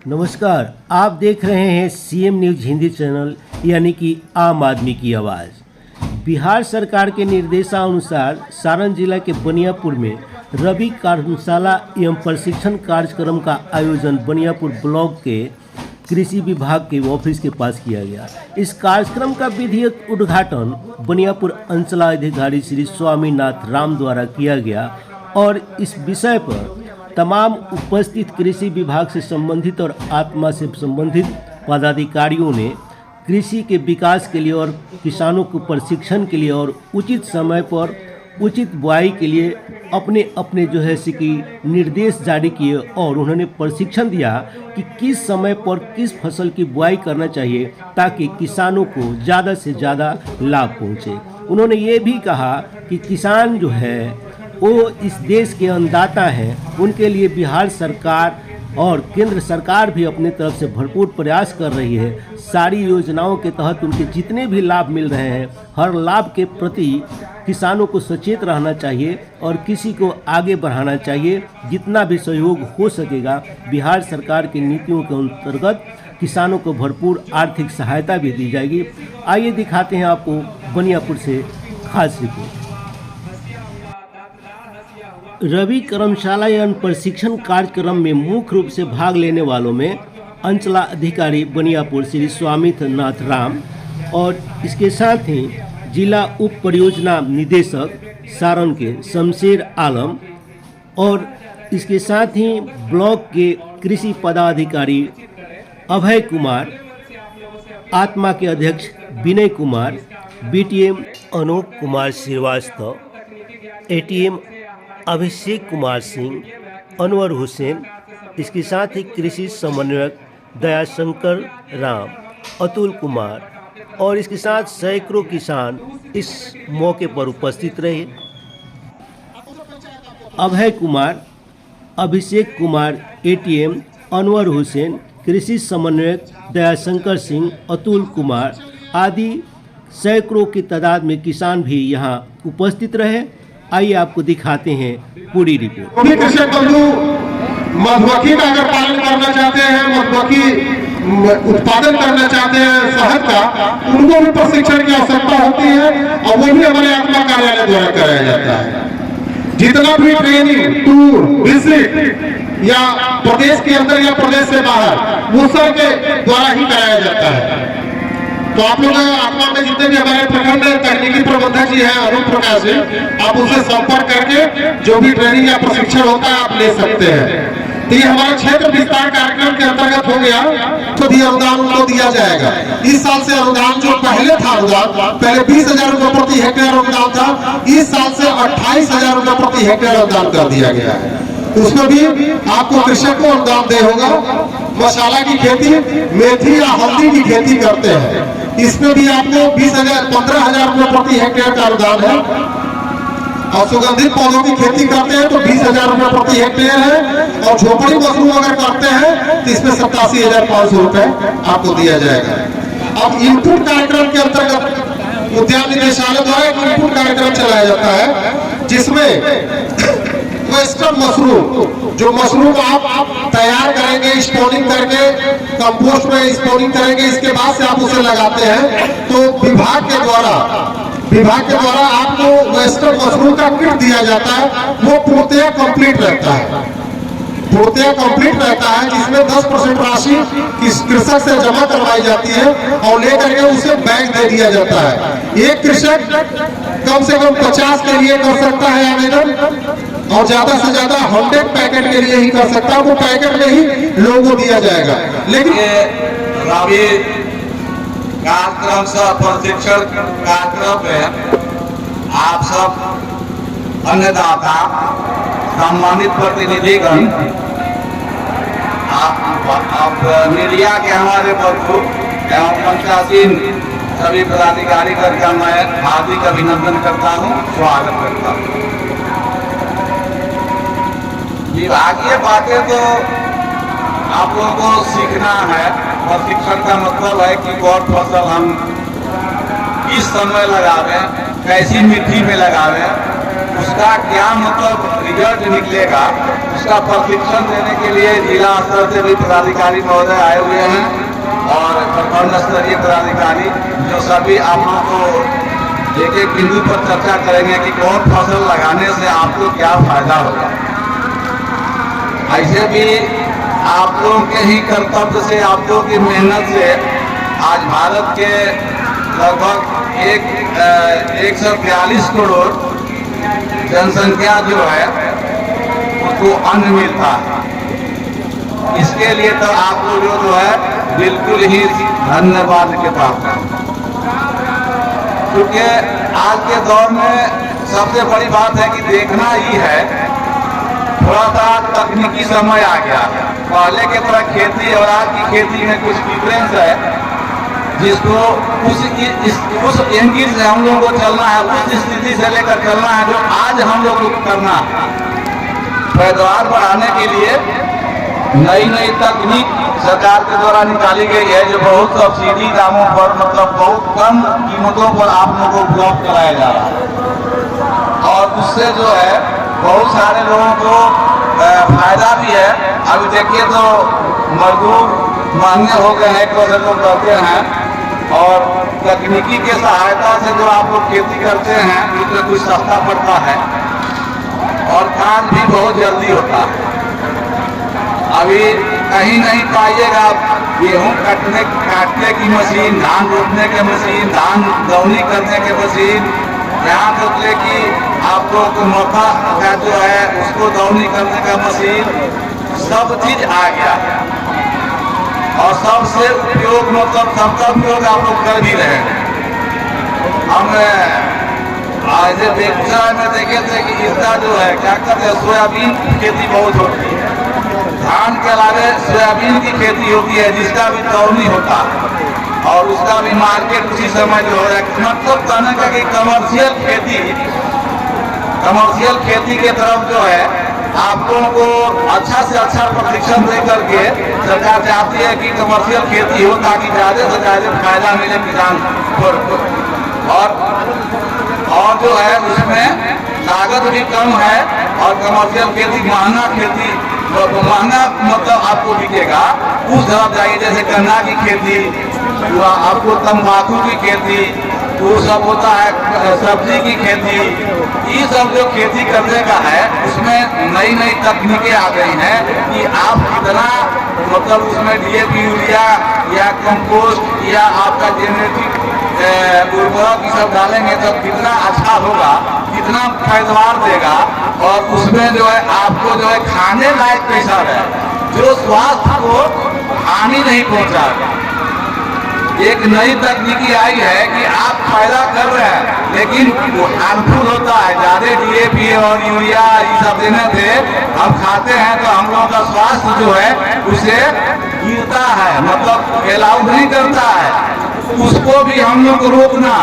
नमस्कार, आप देख रहे हैं सीएम न्यूज़ हिंदी चैनल यानी कि आम आदमी की आवाज़। बिहार सरकार के निर्देशानुसार सारण जिला के बनियापुर में रबी कार्यशाला एवं प्रशिक्षण कार्यक्रम का आयोजन बनियापुर ब्लॉक के कृषि विभाग के ऑफिस के पास किया गया। इस कार्यक्रम का विधिवत उद्घाटन बनियापुर अंचलाधिकारी श्री स्वामीनाथ राम द्वारा किया गया और इस विषय पर तमाम उपस्थित कृषि विभाग से संबंधित और आत्मा से संबंधित पदाधिकारियों ने कृषि के विकास के लिए और किसानों को प्रशिक्षण के लिए और उचित समय पर उचित बुआई के लिए अपने अपने कि निर्देश जारी किए और उन्होंने प्रशिक्षण दिया कि किस समय पर किस फसल की बुआई करना चाहिए ताकि किसानों को ज़्यादा से ज़्यादा लाभ पहुँचे। उन्होंने ये भी कहा कि किसान जो है वो इस देश के अन्नदाता हैं, उनके लिए बिहार सरकार और केंद्र सरकार भी अपने तरफ से भरपूर प्रयास कर रही है। सारी योजनाओं के तहत उनके जितने भी लाभ मिल रहे हैं, हर लाभ के प्रति किसानों को सचेत रहना चाहिए और किसी को आगे बढ़ाना चाहिए। जितना भी सहयोग हो सकेगा बिहार सरकार की नीतियों के अंतर्गत किसानों को भरपूर आर्थिक सहायता भी दी जाएगी। आइए दिखाते हैं आपको बनियापुर से खास रिपोर्ट। रबी कार्यशाला एवं प्रशिक्षण कार्यक्रम में मुख्य रूप से भाग लेने वालों में अंचलाधिकारी बनियापुर श्री स्वामीनाथ राम और इसके साथ ही जिला उप परियोजना निदेशक सारण के शमशेर आलम और इसके साथ ही ब्लॉक के कृषि पदाधिकारी अभय कुमार, आत्मा के अध्यक्ष विनय कुमार, बीटीएम अनूप कुमार श्रीवास्तव, एटीएम अभिषेक कुमार सिंह, अनवर हुसैन, इसके साथ ही कृषि समन्वयक दयाशंकर राम, अतुल कुमार और इसके साथ सैकड़ों किसान इस मौके पर उपस्थित रहे। अभय कुमार, अभिषेक कुमार, एटीएम अनवर हुसैन, कृषि समन्वयक दयाशंकर सिंह, अतुल कुमार आदि सैकड़ों की तादाद में किसान भी यहाँ उपस्थित रहे। आइए आपको दिखाते हैं पूरी रिपोर्ट। कृषक बंधु मधुमक्खी का अगर पालन करना चाहते हैं, मधुमक्खी उत्पादन करना चाहते हैं शहद का, उनको भी प्रशिक्षण की आवश्यकता होती है और वो भी हमारे आत्मा कार्यालय द्वारा कराया जाता है। जितना भी ट्रेनिंग, टूर, विजिट या प्रदेश के अंदर या प्रदेश से बाहर वो सब के द्वारा ही कराया जाता है। तो आप लोग आत्मा में जितने भी हमारे प्रखंड तकनीकी प्रबंधक जी हैं अरुण प्रकाश जी, आप उनसे संपर्क करके जो भी ट्रेनिंग या प्रशिक्षण होता है आप ले सकते हैं। तो ये हमारा क्षेत्र विस्तार कार्यक्रम के अंतर्गत हो गया, तो भी अनुदान उनको दिया जाएगा। इस साल से अनुदान जो पहले था, अनुदान पहले 20,000 रुपये प्रति हेक्टेयर अनुदान था, इस साल से 28,000 रुपये प्रति हेक्टेयर अनुदान कर दिया गया है। उसमें भी आपको कृषक को अनुदान दे होगा। मसाला की खेती, मेथी या हल्दी की खेती करते हैं, इसमें भी आपको 15,000 रुपये प्रति हेक्टेयर का अनुदान है। और सुगंधित पौधों की खेती करते हैं तो 20,000 रुपये प्रति हेक्टेयर है। और झोपड़ी मशरूम अगर करते हैं तो इसमें 87,500 रुपये आपको दिया जाएगा। अब इनपुट कार्यक्रम के अंतर्गत उद्यान निदेशालय द्वारा एक इनपुट कार्यक्रम चलाया जाता है, जिसमें वेस्टर्न मशरूम, जो मशरूम आप तैयार करेंगे स्पॉनिंग करके, कंपोस्ट में स्पॉनिंग करेंगे, इसके बाद से आप उसे लगाते हैं तो विभाग के द्वारा आपको वेस्टर्न मशरूम का किट दिया जाता है। वो पूर्णतः कंप्लीट रहता है, जिसमें 10% राशि कृषक से जमा करवाई जाती है और लेकर के उसे बैग दे दिया जाता है। एक कृषक कम से कम 50 के लिए कर सकता है आवेदन और ज्यादा से ज्यादा 100 पैकेट के लिए ही कर सकता है। वो पैकेट में ही लोगों को दिया जाएगा। लेकिन कार्यक्रम से प्रशिक्षण कार्यक्रम में आप सब अन्नदाता, सम्मानित प्रतिनिधिगण, आप मीडिया के हमारे बंधु एवं पंचायतीन सभी पदाधिकारी का मैं हार्दिक अभिनंदन करता हूं, स्वागत करता हूं। विभागीय बातें तो आप लोगों को सीखना है। प्रशिक्षण का मतलब है कि कौन फसल हम किस समय लगावें, कैसी मिट्टी में लगावें, उसका क्या मतलब रिजल्ट निकलेगा, उसका प्रशिक्षण देने के लिए जिला स्तर से भी पदाधिकारी महोदय आए हुए हैं और प्रखंड स्तरीय पदाधिकारी, जो सभी आप लोगों को एक एक बिंदु पर चर्चा करेंगे कि कौन फसल लगाने से आपको क्या फायदा होगा। ऐसे भी आप लोगों के ही कर्तव्य से, आप लोगों की मेहनत से आज भारत के लगभग 142 करोड़ जनसंख्या जो है उसको अन्न मिलता है। इसके लिए तो आप लोग जो है बिल्कुल ही धन्यवाद के पात्र हैं, क्योंकि आज के दौर में सबसे बड़ी बात है कि देखना ही है, थोड़ा सा तकनीकी समय आ गया। पहले के तरह खेती और आज की खेती में कुछ डिफरेंस है, जिसको उस एंगल से हम लोगों को चलना है, उस स्थिति से लेकर चलना है जो आज हम लोग को करना है। पैदावार बढ़ाने के लिए नई नई तकनीक सरकार के द्वारा निकाली गई है, जो बहुत सब्सिडी दामों पर, मतलब बहुत कम कीमतों पर आप लोगों को उपलब्ध कराया जा रहा है और उससे जो है बहुत सारे लोगों को फायदा भी है। अभी देखिए तो मजदूर महंगे हो गए हैं, एक वजह लोग कहते हैं, और तकनीकी के सहायता से जो आप लोग खेती करते हैं उसमें कुछ सस्ता पड़ता है और काम भी बहुत जल्दी होता है। अभी कहीं नहीं पाइएगा गेहूं काटने की मशीन, धान रोपने की मशीन, धान दौनी करने की मशीन, यहाँ तक ले कि आप लोग को मक्का का जो है उसको दौनी करने का मशीन, सब चीज आ गया है और सबसे उपयोग, मतलब सबका उपयोग आप लोग कर भी रहे हैं। हम ऐसे बेगूसराय में देखे थे कि इसका जो है क्या कहते हैं, सोयाबीन खेती बहुत होती है, धान के अलावे सोयाबीन की खेती होती है, जिसका भी दौनी होता है और उसका भी मार्केट उसी समय जो हो रहा है। मतलब कहने का कि कमर्शियल खेती के तरफ जो है आप लोगों को अच्छा से अच्छा प्रशिक्षण दे करके सरकार चाहती है कि कमर्शियल खेती हो, ताकि ज़्यादा से ज़्यादा फायदा मिले किसान को। और जो है उसमें लागत भी कम है और कमर्शियल खेती महंगा मतलब आपको बिकेगा। उस तरफ जाइए, जैसे गन्ना की खेती, आपको तंबाकू की खेती, वो सब होता है, सब्जी की खेती, ये सब जो खेती करने का है उसमें नई नई तकनीकें आ गई हैं कि आप कितना मतलब उसमें DAP यूरिया या कंपोस्ट या आपका जेनेटिक उर्वरक सब डालेंगे तो कितना अच्छा होगा, कितना पैदावार देगा और उसमें जो है आपको जो है खाने लायक कैसा रहे, जो स्वास्थ्य को हानि नहीं पहुंचाएगा। एक नई तकनीकी आई है कि आप फायदा कर रहे हैं लेकिन वो हार्मफुल होता है। ज्यादा DAP और यूरिया ये सब देने से हम खाते हैं तो हम लोगों का स्वास्थ्य जो है उसे गिरता है, मतलब अलाउ नहीं करता है। उसको भी हम लोग को रोकना,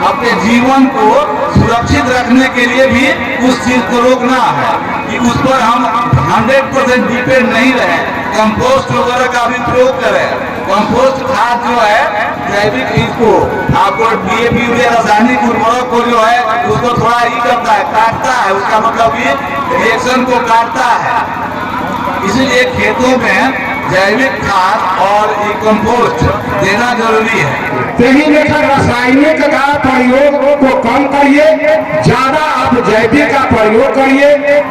अपने जीवन को सुरक्षित रखने के लिए भी उस चीज को रोकना है कि उस पर हम 100% डिपेंड नहीं रहे। कंपोस्ट वगैरह का भी प्रयोग करें। कंपोस्ट खाद जो है जैविक इसको आपको DAP यूरिया रासायनिक उर्वरक को जो है उसको थोड़ा ही करता है, काटता है, उसका मतलब ये रिएक्शन को काटता है। इसीलिए खेतों में जैविक खाद और ये कंपोस्ट देना जरूरी है। यही लेकर रासायनिक का प्रयोग को कम करिए, ज्यादा आप जैविक का प्रयोग करिए,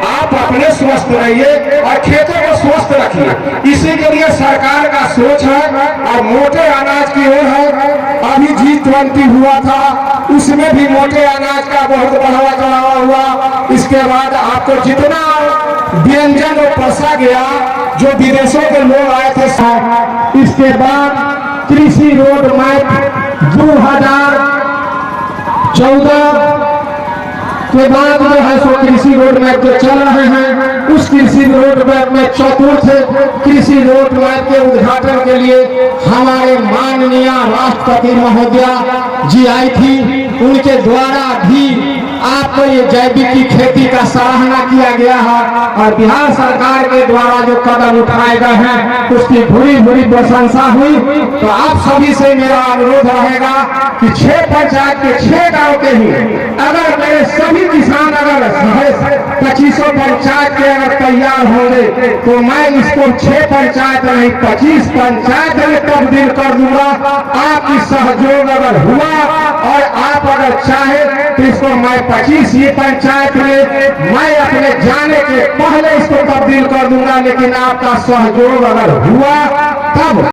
आप अपने स्वस्थ रहिए और खेतों को स्वस्थ रखिए। इसी के लिए सरकार का सोच है और मोटे अनाज की ओर है। अभी G20 हुआ था, उसमें भी मोटे अनाज का बहुत बढ़ावा चढ़ावा हुआ। इसके बाद आपको जितना व्यंजन परसा गया जो विदेशों के लोग आए थे, इसके बाद कृषि रोड मैप 2014 के बाद जो है सो कृषि रोड मैप जो चल रहे हैं, उस कृषि रोड मैप में चतुर्थ कृषि रोड मैप के उद्घाटन के लिए हमारे माननीय राष्ट्रपति महोदया जी आई थी। उनके द्वारा भी आपको ये जैविक की खेती का सराहना किया गया है और बिहार सरकार के द्वारा जो कदम उठाए गए हैं उसकी भूरी भूरी प्रशंसा हुई। तो आप सभी से मेरा अनुरोध रहेगा कि 6 पंचायत के 6 गांव के ही अगर मेरे सभी किसान अगर 25 पंचायत के अगर तैयार होंगे तो मैं इसको 6 पंचायत नहीं 25 पंचायत में तब्दील कर दूंगा। आपकी सहयोग अगर हुआ और आप अगर चाहे तो इसको मैं 25 ये पंचायत में मैं अपने जाने के पहले इसको तब्दील कर दूंगा, लेकिन आपका सहयोग अगर हुआ तब